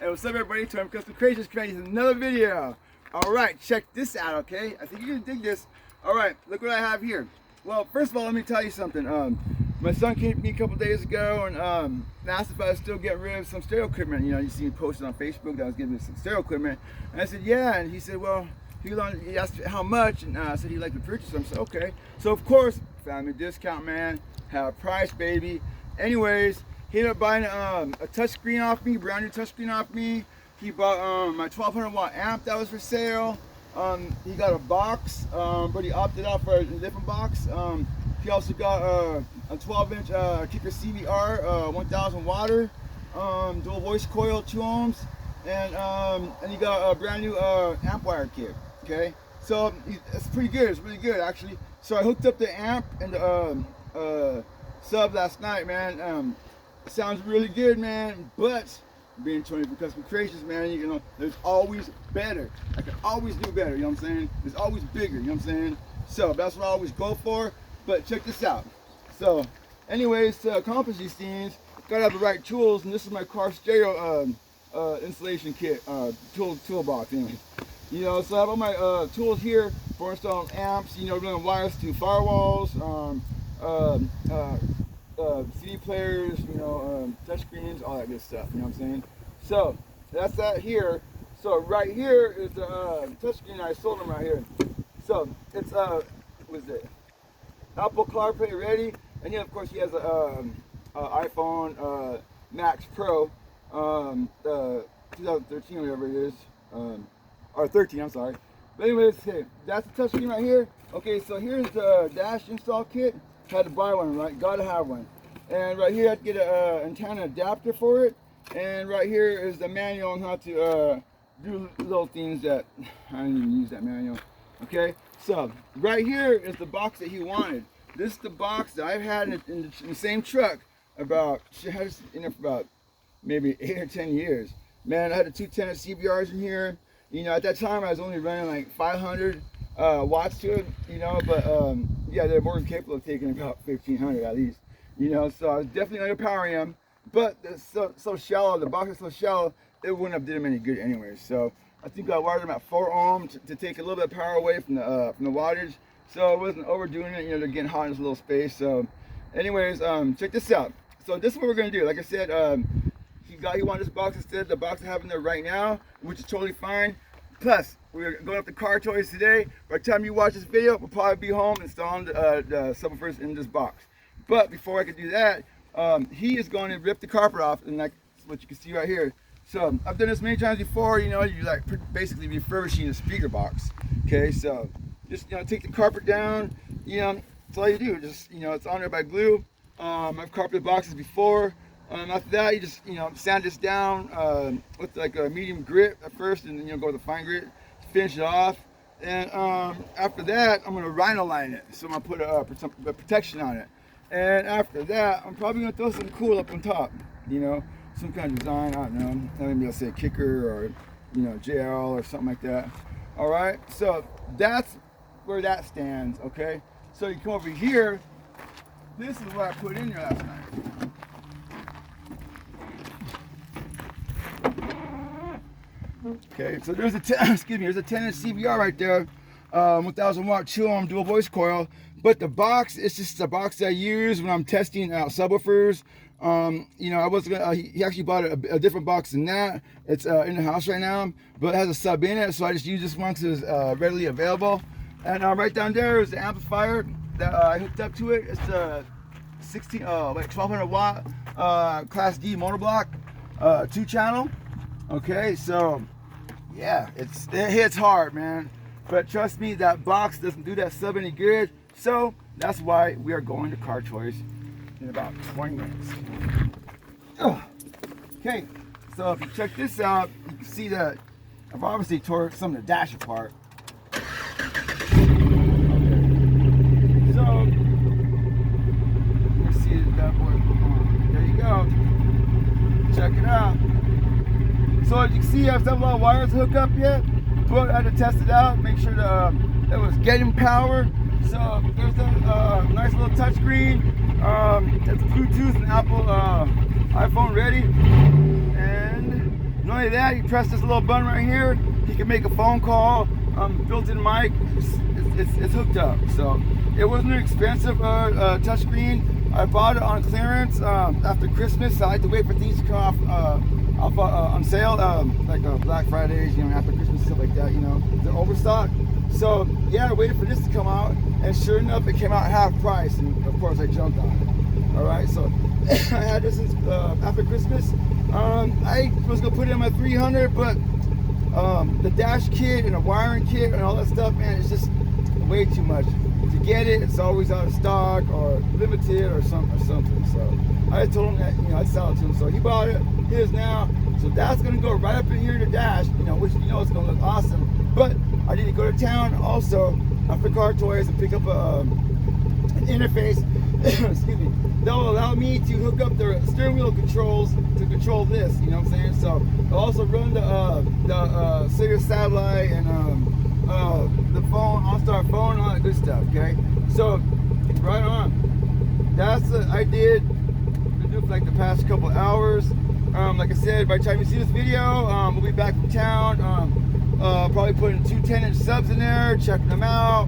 Hey, what's up everybody? Tom Custom Creations creating another video. Alright, check this out, okay? I think you're gonna dig this. Alright, look what I have here. Well, first of all, let me tell you something. My son came to me a couple days ago and asked if I was still getting rid of some stereo equipment. You know, you see me posted on Facebook that I was getting some stereo equipment. And I said, yeah, and he said, well, he asked how much, and I said he'd like to purchase them. I said, okay. So of course, family discount, man. Have a price, baby. Anyways, he ended up buying a touchscreen off me, brand new touchscreen off me. He bought my 1200 watt amp that was for sale. He got a box, but he opted out for a different box. He also got a 12-inch Kicker CVR 1000 watter, dual voice coil, 2 ohms, and he got a brand new amp wire kit. Okay, so it's pretty good. It's really good actually. So I hooked up the amp and the sub last night, man. It sounds really good, man, but being Tony from Custom Creations, man, you know, there's always better. I can always do better, you know what I'm saying? There's always bigger, you know what I'm saying? So that's what I always go for, but check this out. So anyways, to accomplish these things, gotta have the right tools, and this is my car stereo installation kit, toolbox anyways. You know, so I have all my tools here for installing amps, you know, running wires to firewalls, CD players, you know, touch screens, all that good stuff, you know what I'm saying? So that's that here. So right here is the touch screen. I sold them right here. So it's what is it? Apple CarPlay ready, and then of course he has a iPhone Max Pro 2013 whatever it is, or 13, I'm sorry. But anyways, hey, that's the touch screen right here. Okay, so here's the dash install kit. Had to buy one, right? Gotta have one. And right here I had to get an antenna adapter for it. And right here is the manual on how to do little things that I didn't even use that manual. Okay, so right here is the box that he wanted. This is the box that I've had in the same truck about, I had this in there for about maybe 8 or 10 years. Man, I had the 210 CBRs in here. You know, at that time I was only running like 500 watts to it, you know, but yeah, they're more than capable of taking about 1500 at least, you know, so I was definitely underpowering them, but it's so shallow, the box is so shallow, it wouldn't have did them any good anyway. So I think I wired them at 4 ohms to take a little bit of power away from the wattage, so I wasn't overdoing it, you know, they're getting hot in this little space. So anyways, check this out. So this is what we're gonna do. Like I said, he wanted this box instead of the box I have in there right now, which is totally fine. Plus, we're going up to Car Toys today. By the time you watch this video, we'll probably be home installing the subwoofers in this box. But before I could do that, he is going to rip the carpet off, and that's what you can see right here. So I've done this many times before. You know, you like basically refurbishing the speaker box. Okay, so just, you know, take the carpet down. You know, that's all you do. Just, you know, it's on there by glue. I've carpeted boxes before. After that, you just, you know, sand this down with like a medium grit at first, and then you'll go with a fine grit, finish it off. And after that, I'm going to rhino line it. So I'm going to put a protection on it. And after that, I'm probably going to throw some cool up on top, you know, some kind of design, I don't know, maybe I'll say Kicker or, you know, JL or something like that. All right, so that's where that stands, okay? So you come over here, this is what I put in there last night. Okay, so there's a there's a 10-inch CVR right there, 1000 watt 2 ohm dual voice coil. But the box, it's just a box that I use when I'm testing out subwoofers. You know, I was gonna. He actually bought a different box than that. It's in the house right now, but it has a sub in it, so I just use this one because it's readily available. And right down there is the amplifier that I hooked up to it. It's a 1200 watt Class D monoblock 2-channel. Okay, so yeah, it hits hard, man. But trust me, that box doesn't do that sub any good. So that's why we are going to Car Toys in about 20 minutes. Okay, so if you check this out, you can see that I've obviously tore some of the dash apart. Okay. So let's see that boy. There you go. Check it out. So as you can see, I have several wires to hook up yet, but I had to test it out, make sure that it was getting power. So there's a nice little touchscreen. It's Bluetooth and Apple iPhone ready. And the only only that, you press this little button right here, he can make a phone call, built-in mic, it's hooked up. So it wasn't an expensive touchscreen. I bought it on clearance after Christmas. So I had to wait for things to come off on sale, like Black Fridays, you know, after Christmas, stuff like that, you know, they're overstock. So yeah, I waited for this to come out, and sure enough, it came out half price, and of course I jumped on it. All right, so I had this since after Christmas. I was gonna put it in my 300, but the dash kit and a wiring kit and all that stuff, man, it's just way too much. To get it, it's always out of stock or limited or something. So I told him that, you know, I'd sell it to him. So he bought it, his now. So that's gonna go right up in here in the dash, you know, which, you know, it's gonna look awesome. But I need to go to town also after Car Toys and pick up an interface, excuse me, that will allow me to hook up the steering wheel controls to control this, you know what I'm saying? So I'll also run the Sirius satellite and the phone, OnStar phone, all that good stuff, okay? So, right on. That's what I did for like the past couple hours. Like I said, by the time you see this video, we'll be back from town. Probably putting 2 10-inch subs in there, checking them out,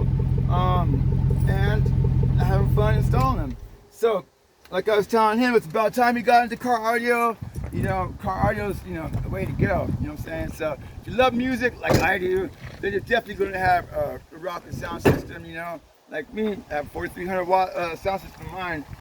and having fun installing them. So, like I was telling him, it's about time he got into car audio. You know, car audio is, you know, the way to go. You know what I'm saying? So, if you love music like I do, then you're definitely going to have a rocking sound system, you know. Like me, I have 4300 watt sound system in mine.